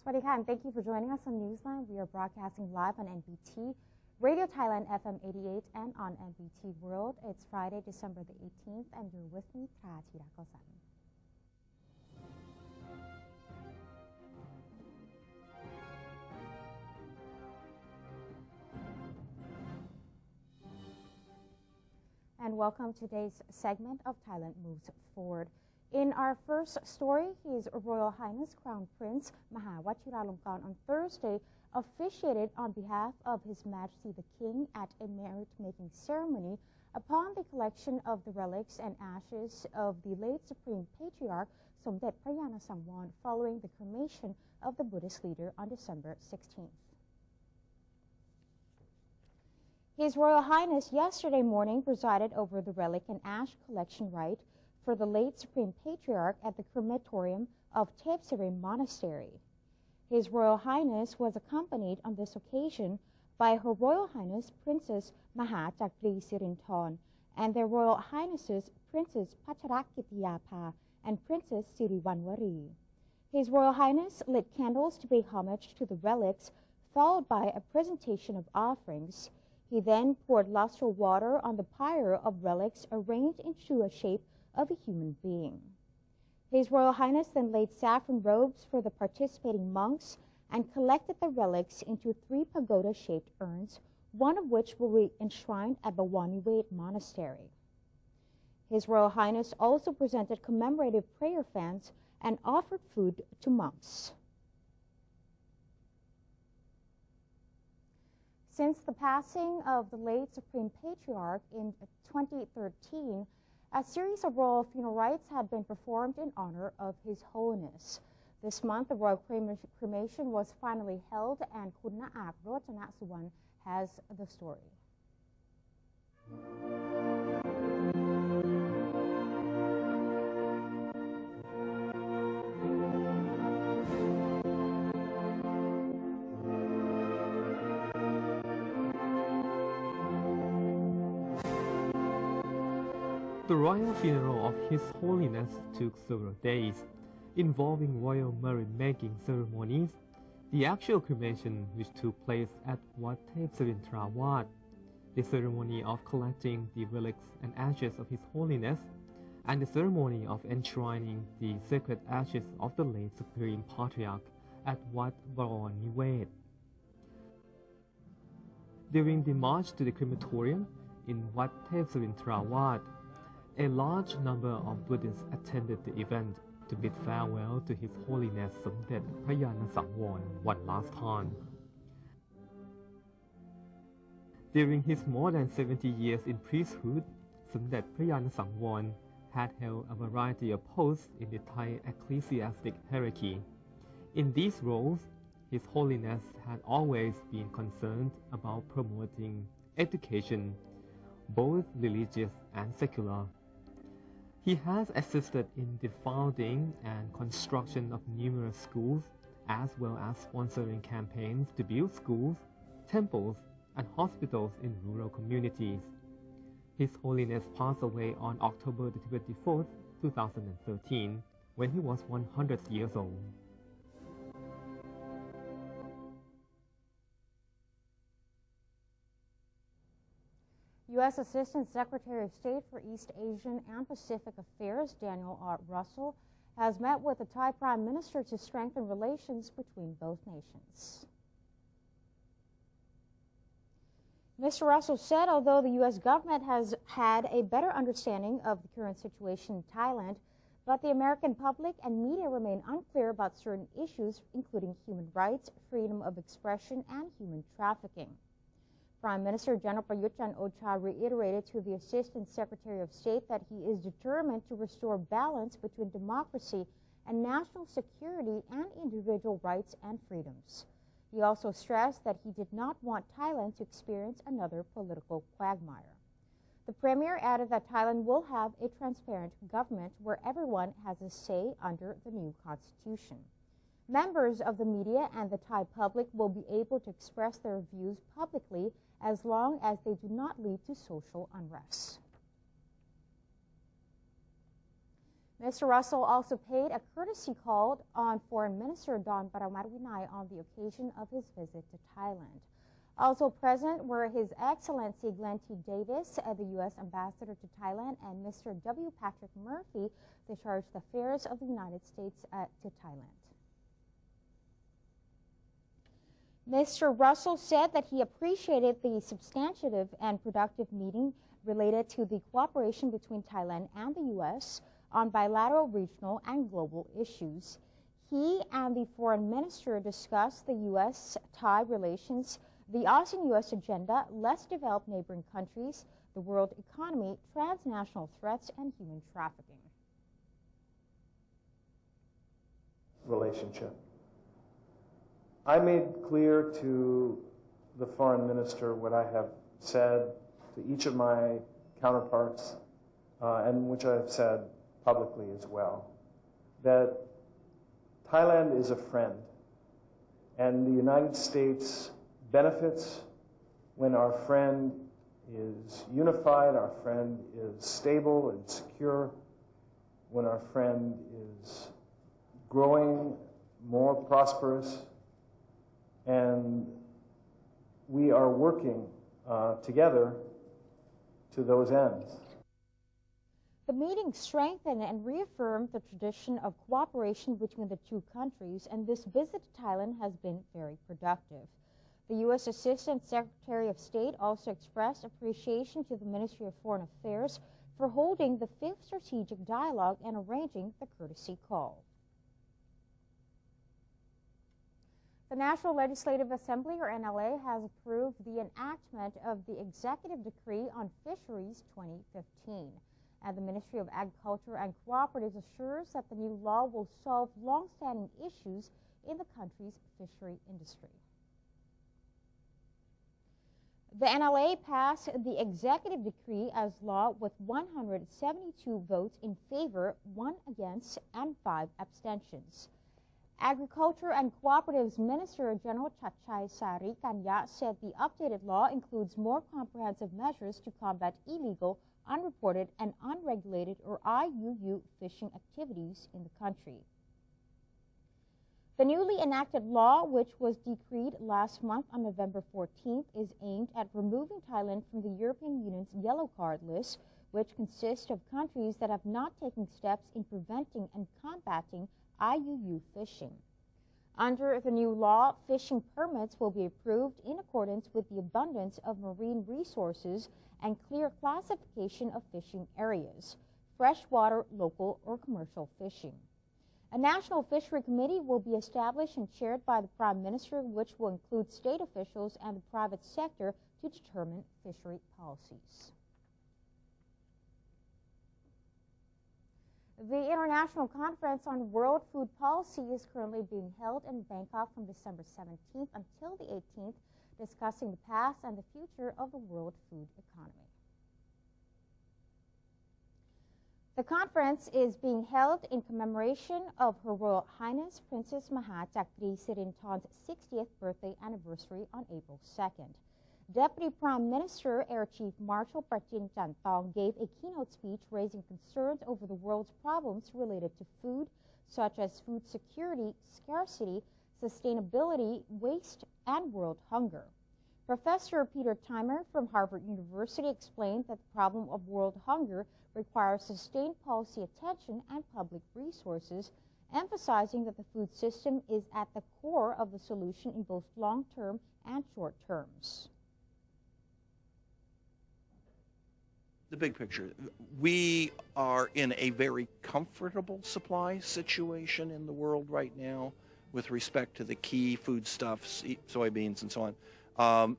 Swadika, and thank you for joining us on Newsline. We are broadcasting live on NBT, Radio Thailand FM 88, and on NBT World. It's Friday, December the 18th, and you're with me, Tra Thirakosan. And welcome to today's segment of Thailand Moves Forward. In our first story, His Royal Highness Crown Prince Maha Vajiralongkorn on Thursday officiated on behalf of His Majesty the King at a merit-making ceremony upon the collection of the relics and ashes of the late Supreme Patriarch Somdet Prayana Sangwon following the cremation of the Buddhist leader on December 16th. His Royal Highness yesterday morning presided over the relic and ash collection rite for the late Supreme Patriarch at the crematorium of Thepsare Monastery. His Royal Highness was accompanied on this occasion by Her Royal Highness Princess Maha Chakri Sirinthorn and their Royal Highnesses Princess Pacharakitiyapha and Princess Sirivanwari. His Royal Highness lit candles to pay homage to the relics, followed by a presentation of offerings. He then poured lustral water on the pyre of relics arranged into a shape of a human being. His Royal Highness then laid saffron robes for the participating monks and collected the relics into 3 pagoda-shaped urns, one of which will be enshrined at Bawaniwet Monastery. His Royal Highness also presented commemorative prayer fans and offered food to monks. Since the passing of the late Supreme Patriarch in 2013, a series of royal funeral rites had been performed in honor of His Holiness. This month, the royal cremation was finally held, and Khun Naak Rojana Suwan has the story. The royal funeral of His Holiness took several days, involving royal merit-making ceremonies, the actual cremation which took place at Wat Thepsarintrawat, the ceremony of collecting the relics and ashes of His Holiness, and the ceremony of enshrining the sacred ashes of the late Supreme Patriarch at Wat Bawaniwet. During the march to the crematorium in Wat Thepsarintrawat, a large number of Buddhists attended the event to bid farewell to His Holiness Somdet Prayana Sangwon one last time. During his more than 70 years in priesthood, Somdet Prayana Sangwon had held a variety of posts in the Thai ecclesiastic hierarchy. In these roles, His Holiness had always been concerned about promoting education, both religious and secular. He has assisted in the founding and construction of numerous schools, as well as sponsoring campaigns to build schools, temples, and hospitals in rural communities. His Holiness passed away on October 24, 2013, when he was 100 years old. U.S. Assistant Secretary of State for East Asian and Pacific Affairs Daniel R. Russell has met with the Thai Prime Minister to strengthen relations between both nations. Mr. Russell said although the U.S. government has had a better understanding of the current situation in Thailand, but the American public and media remain unclear about certain issues, including human rights, freedom of expression, and human trafficking. Prime Minister General Prayut Chan-o-cha reiterated to the Assistant Secretary of State that he is determined to restore balance between democracy and national security and individual rights and freedoms. He also stressed that he did not want Thailand to experience another political quagmire. The Premier added that Thailand will have a transparent government where everyone has a say under the new constitution. Members of the media and the Thai public will be able to express their views publicly as long as they do not lead to social unrest. Mr. Russell also paid a courtesy call on Foreign Minister Minister Don Paramarwinai on the occasion of his visit to Thailand. Also present were His Excellency Glenn T. Davis, the U.S. Ambassador to Thailand, and Mr. W. Patrick Murphy, the Chargé d'Affaires of the United States to Thailand. Mr. Russell said that he appreciated the substantive and productive meeting related to the cooperation between Thailand and the U.S. on bilateral, regional, and global issues. He and the foreign minister discussed the U.S.-Thai relations, the ASEAN-U.S. agenda, less developed neighboring countries, the world economy, transnational threats, and human trafficking. Relationship. I made clear to the foreign minister what I have said to each of my counterparts, and which I have said publicly as well, that Thailand is a friend, and the United States benefits when our friend is unified, our friend is stable and secure, when our friend is growing, more prosperous, and we are working together to those ends. The meeting strengthened and reaffirmed the tradition of cooperation between the two countries, and this visit to Thailand has been very productive. The U.S. Assistant Secretary of State also expressed appreciation to the Ministry of Foreign Affairs for holding the 5th Strategic Dialogue and arranging the courtesy call. The National Legislative Assembly, or NLA, has approved the enactment of the Executive Decree on Fisheries 2015. And the Ministry of Agriculture and Cooperatives assures that the new law will solve long-standing issues in the country's fishery industry. The NLA passed the Executive Decree as law with 172 votes in favor, 1 against, and 5 abstentions. Agriculture and Cooperatives Minister General Chachai Sari Kanya said the updated law includes more comprehensive measures to combat illegal, unreported, and unregulated, or IUU, fishing activities in the country. The newly enacted law, which was decreed last month on November 14th, is aimed at removing Thailand from the European Union's yellow card list, which consists of countries that have not taken steps in preventing and combating IUU fishing. Under the new law, fishing permits will be approved in accordance with the abundance of marine resources and clear classification of fishing areas, freshwater, local, or commercial fishing. A National Fishery Committee will be established and chaired by the Prime Minister, which will include state officials and the private sector to determine fishery policies. The International Conference on World Food Policy is currently being held in Bangkok from December 17th until the 18th, discussing the past and the future of the world food economy. The conference is being held in commemoration of Her Royal Highness Princess Maha Chakri Sirinthorn's 60th birthday anniversary on April 2nd. Deputy Prime Minister Air Chief Marshal Prachin Chantong gave a keynote speech raising concerns over the world's problems related to food, such as food security, scarcity, sustainability, waste, and world hunger. Professor Peter Timer from Harvard University explained that the problem of world hunger requires sustained policy attention and public resources, emphasizing that the food system is at the core of the solution in both long-term and short terms. The big picture, we are in a very comfortable supply situation in the world right now with respect to the key foodstuffs, soybeans and so on.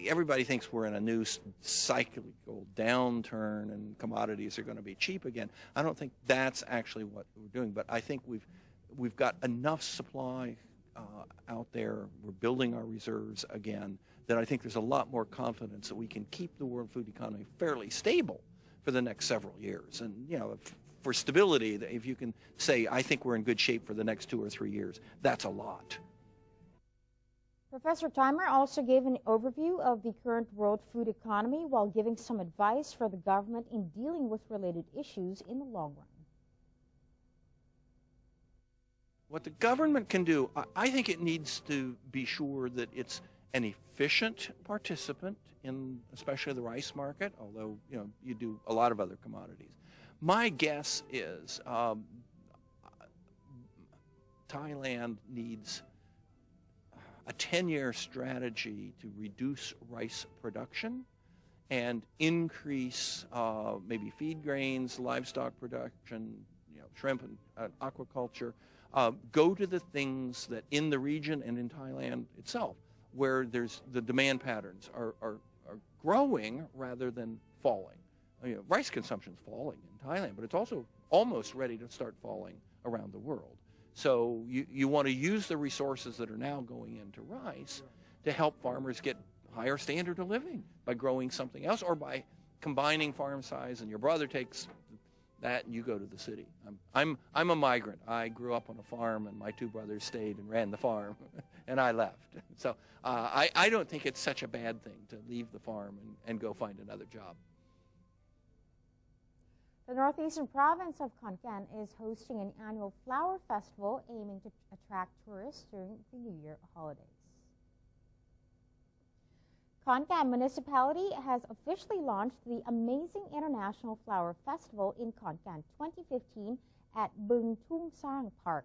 Everybody thinks we're in a new cyclical downturn and commodities are going to be cheap again. I don't think that's actually what we're doing, but I think we've got enough supply out there. We're building our reserves again, that I think there's a lot more confidence that we can keep the world food economy fairly stable for the next several years. And, you know, for stability, if you can say, I think we're in good shape for the next 2 or 3 years, that's a lot. Professor Timer also gave an overview of the current world food economy while giving some advice for the government in dealing with related issues in the long run. What the government can do, I think it needs to be sure that it's an efficient participant in especially the rice market, although you do a lot of other commodities. My guess is Thailand needs a 10-year strategy to reduce rice production and increase maybe feed grains, livestock production, shrimp and aquaculture. Go to the things that in the region and in Thailand itself, where there's the demand patterns are growing rather than falling. Rice consumption is falling in Thailand, but it's also almost ready to start falling around the world. So you want to use the resources that are now going into rice to help farmers get higher standard of living by growing something else, or by combining farm size, and your brother takes that and you go to the city. I'm a migrant. I grew up on a farm, and my two brothers stayed and ran the farm, and I left. So I don't think it's such a bad thing to leave the farm and go find another job. The northeastern province of Khon Kaen is hosting an annual flower festival aiming to attract tourists during the New Year holidays. Khon Kaen Municipality has officially launched the Amazing International Flower Festival in Khon Kaen 2015 at Bung Tung Sang Park.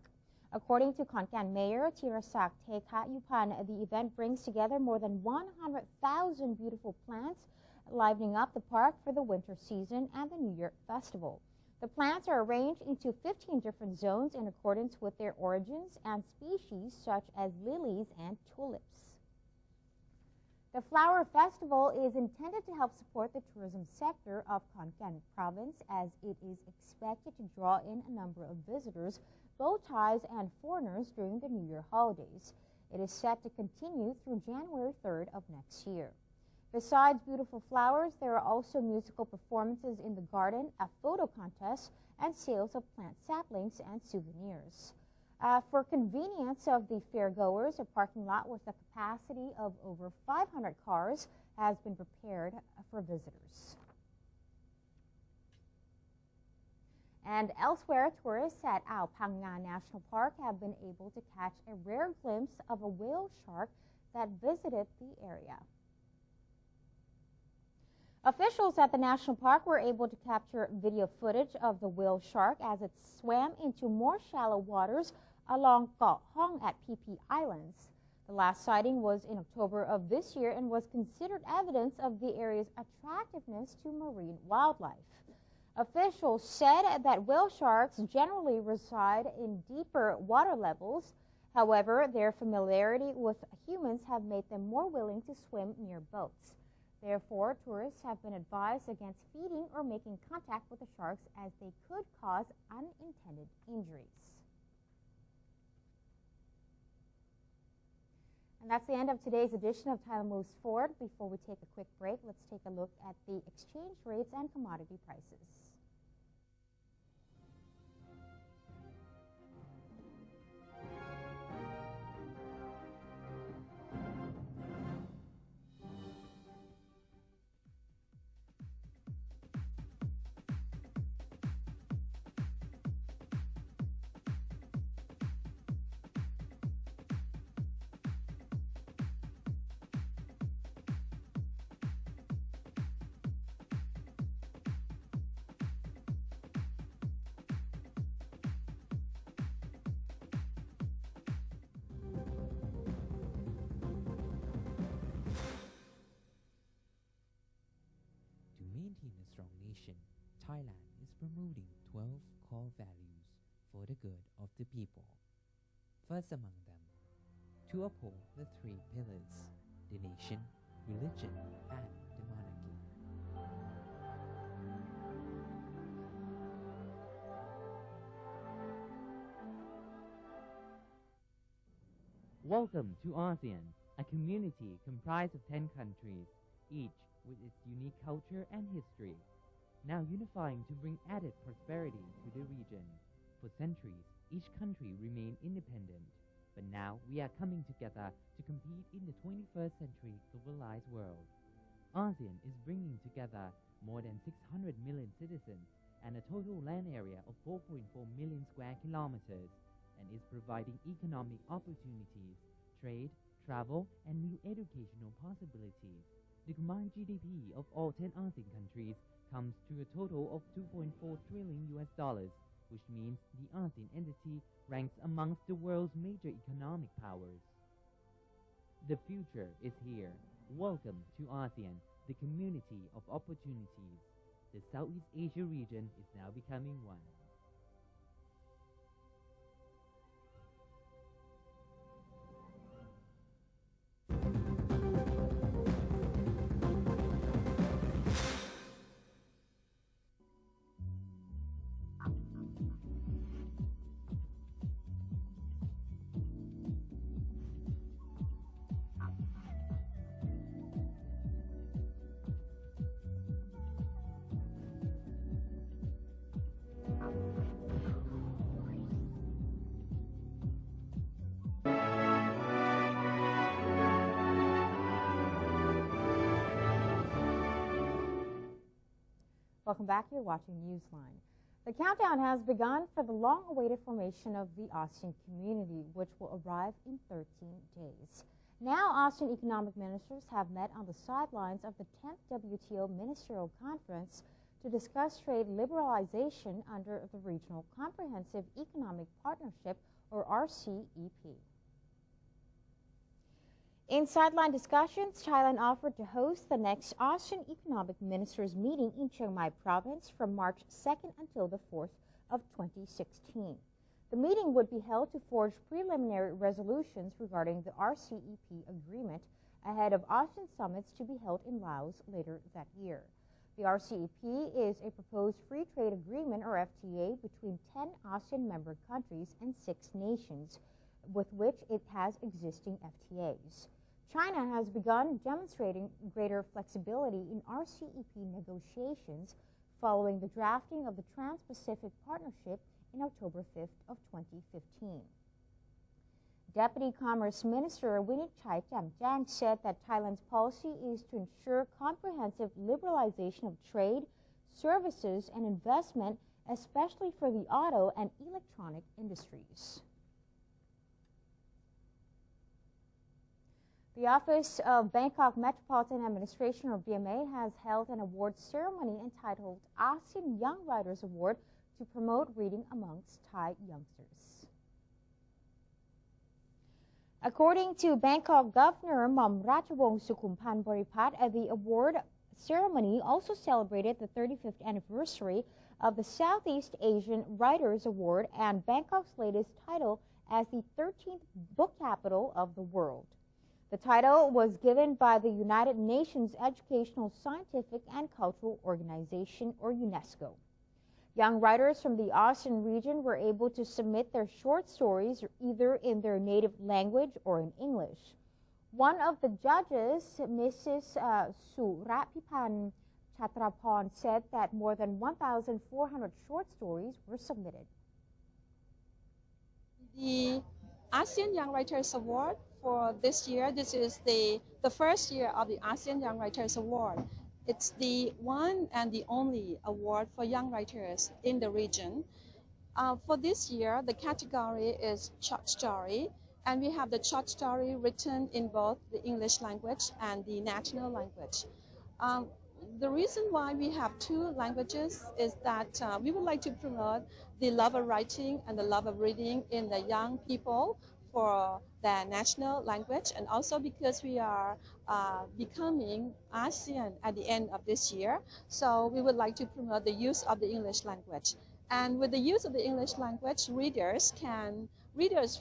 According to Khon Kaen Mayor Tirasak Theka Yupan, the event brings together more than 100,000 beautiful plants, livening up the park for the winter season and the New Year festival. The plants are arranged into 15 different zones in accordance with their origins and species, such as lilies and tulips. The Flower Festival is intended to help support the tourism sector of Khon Kaen province, as it is expected to draw in a number of visitors, both Thais and foreigners, during the New Year holidays. It is set to continue through January 3rd of next year. Besides beautiful flowers, there are also musical performances in the garden, a photo contest, and sales of plant saplings and souvenirs. For convenience of the fairgoers, a parking lot with a capacity of over 500 cars has been prepared for visitors. And elsewhere, tourists at Ao Phang Nga National Park have been able to catch a rare glimpse of a whale shark that visited the area. Officials at the national park were able to capture video footage of the whale shark as it swam into more shallow waters along Got Hong at Phi Phi Islands. The last sighting was in October of this year and was considered evidence of the area's attractiveness to marine wildlife. Officials said that whale sharks generally reside in deeper water levels. However, their familiarity with humans have made them more willing to swim near boats. Therefore, tourists have been advised against feeding or making contact with the sharks, as they could cause unintended injuries. And that's the end of today's edition of Thailand Moves Forward. Before we take a quick break, let's take a look at the exchange rates and commodity prices. Thailand is promoting 12 core values for the good of the people. First among them, to uphold the three pillars: the nation, religion, and the monarchy. Welcome to ASEAN, a community comprised of 10 countries, each with its unique culture and history, now unifying to bring added prosperity to the region. For centuries, each country remained independent, but now we are coming together to compete in the 21st century globalized world. ASEAN is bringing together more than 600 million citizens and a total land area of 4.4 million square kilometers, and is providing economic opportunities, trade, travel, and new educational possibilities. The combined GDP of all 10 ASEAN countries comes to a total of $2.4 trillion, which means the ASEAN entity ranks amongst the world's major economic powers. The future is here. Welcome to ASEAN, the community of opportunities. The Southeast Asia region is now becoming one. Welcome back. You're watching Newsline. The countdown has begun for the long-awaited formation of the ASEAN community, which will arrive in 13 days. Now, ASEAN economic ministers have met on the sidelines of the 10th WTO Ministerial Conference to discuss trade liberalization under the Regional Comprehensive Economic Partnership, or RCEP. In sideline discussions, Thailand offered to host the next ASEAN Economic Ministers meeting in Chiang Mai Province from March 2nd until the 4th of 2016. The meeting would be held to forge preliminary resolutions regarding the RCEP agreement ahead of ASEAN summits to be held in Laos later that year. The RCEP is a proposed free trade agreement, or FTA, between 10 ASEAN member countries and 6 nations, with which it has existing FTAs. China has begun demonstrating greater flexibility in RCEP negotiations following the drafting of the Trans-Pacific Partnership in October 5th of 2015. Deputy Commerce Minister Winichai Jamjang said that Thailand's policy is to ensure comprehensive liberalization of trade, services, and investment, especially for the auto and electronic industries. The Office of Bangkok Metropolitan Administration, or BMA, has held an awards ceremony entitled ASEAN Young Writers Award to promote reading amongst Thai youngsters. According to Bangkok Governor Mom Ratchawong Sukhumpan Boripat, the award ceremony also celebrated the 35th anniversary of the Southeast Asian Writers Award and Bangkok's latest title as the 13th book capital of the world. The title was given by the United Nations Educational, Scientific and Cultural Organization, or UNESCO. Young writers from the ASEAN region were able to submit their short stories either in their native language or in English. One of the judges, Mrs. Surapipan Chatraporn, said that more than 1,400 short stories were submitted. The ASEAN Young Writers Award for this year, this is the first year of the ASEAN Young Writers Award. It's the one and the only award for young writers in the region. For this year, the category is short story, and we have the short story written in both the English language and the national language. The reason why we have 2 languages is that we would like to promote the love of writing and the love of reading in the young people for their national language, and also because we are becoming ASEAN at the end of this year, so we would like to promote the use of the English language. And with the use of the English language, readers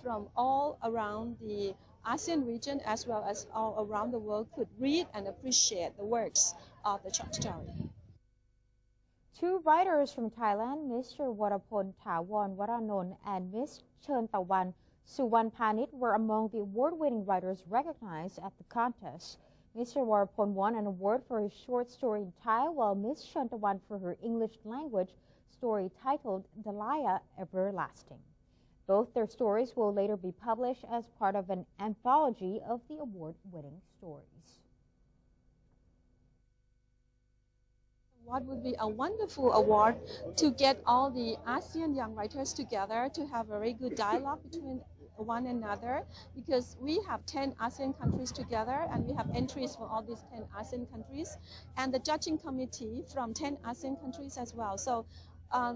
from all around the ASEAN region as well as all around the world could read and appreciate the works of the short story. 2 writers from Thailand, Mr. Warapon Thawon Waranon and Ms. Cherntawan Suwanpanit, were among the award-winning writers recognized at the contest. Mr. Warapon won an award for his short story in Thai, while Ms. Cherntawan for her English language story titled Dalaya Everlasting. Both their stories will later be published as part of an anthology of the award-winning stories. What would be a wonderful award to get all the ASEAN young writers together to have a very good dialogue between one another, because we have 10 ASEAN countries together and we have entries for all these 10 ASEAN countries and the judging committee from 10 ASEAN countries as well. So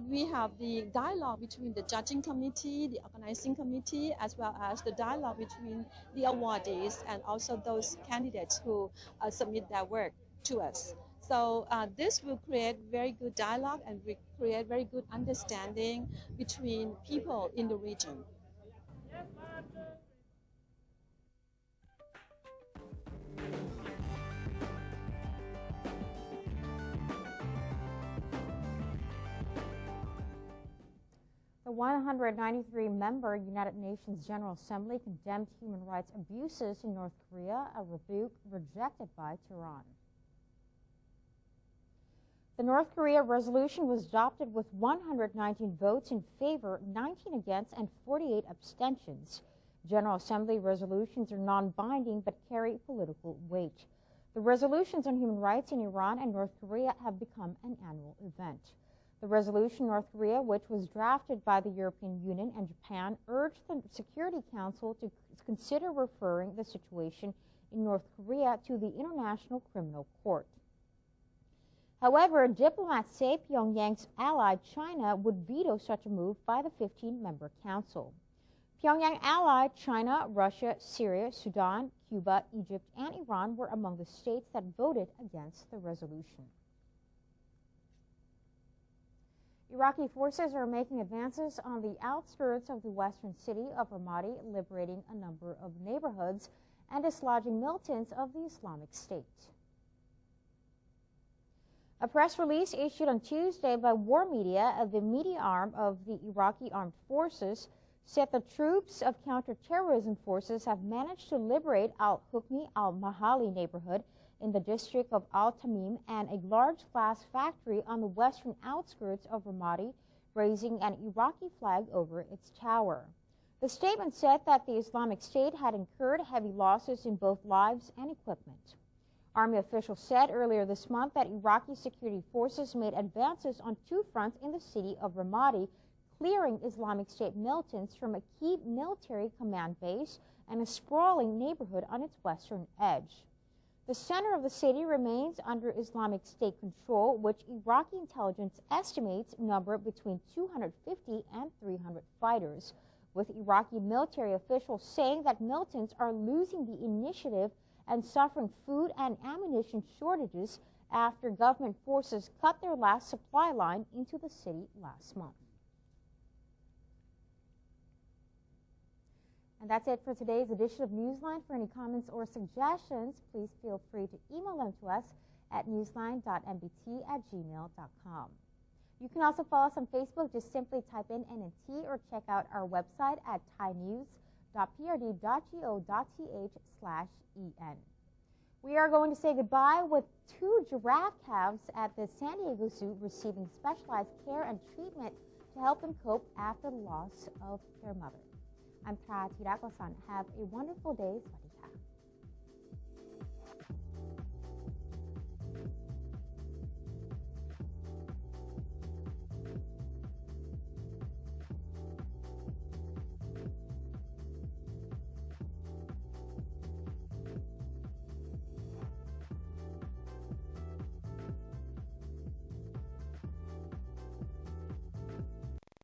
we have the dialogue between the judging committee, the organizing committee, as well as the dialogue between the awardees and also those candidates who submit their work to us. So this will create very good dialogue and create very good understanding between people in the region. The 193-member United Nations General Assembly condemned human rights abuses in North Korea, a rebuke rejected by Tehran. The North Korea resolution was adopted with 119 votes in favor, 19 against, and 48 abstentions. General Assembly resolutions are non-binding but carry political weight. The resolutions on human rights in Iran and North Korea have become an annual event. The resolution in North Korea, which was drafted by the European Union and Japan, urged the Security Council to consider referring the situation in North Korea to the International Criminal Court. However, diplomats say Pyongyang's ally China would veto such a move by the 15-member council. Pyongyang allied China, Russia, Syria, Sudan, Cuba, Egypt, and Iran were among the states that voted against the resolution. Iraqi forces are making advances on the outskirts of the western city of Ramadi, liberating a number of neighborhoods and dislodging militants of the Islamic State. A press release issued on Tuesday by War Media, the media arm of the Iraqi Armed Forces, said the troops of counterterrorism forces have managed to liberate Al-Hukmi al-Mahali neighborhood in the district of Al-Tamim and a large glass factory on the western outskirts of Ramadi, raising an Iraqi flag over its tower. The statement said that the Islamic State had incurred heavy losses in both lives and equipment. Army officials said earlier this month that Iraqi security forces made advances on two fronts in the city of Ramadi, clearing Islamic State militants from a key military command base and a sprawling neighborhood on its western edge. The center of the city remains under Islamic State control, which Iraqi intelligence estimates number between 250 and 300 fighters, with Iraqi military officials saying that militants are losing the initiative and suffering food and ammunition shortages after government forces cut their last supply line into the city last month. And that's it for today's edition of Newsline. For any comments or suggestions, please feel free to email them to us at newsline.nbt@gmail.com. You can also follow us on Facebook. Just simply type in NNT or check out our website at thainews.prd.go.th/en. We are going to say goodbye with two giraffe calves at the San Diego Zoo receiving specialized care and treatment to help them cope after the loss of their mother. I'm Pra Tirakosan. Have a wonderful day. Swadee ka.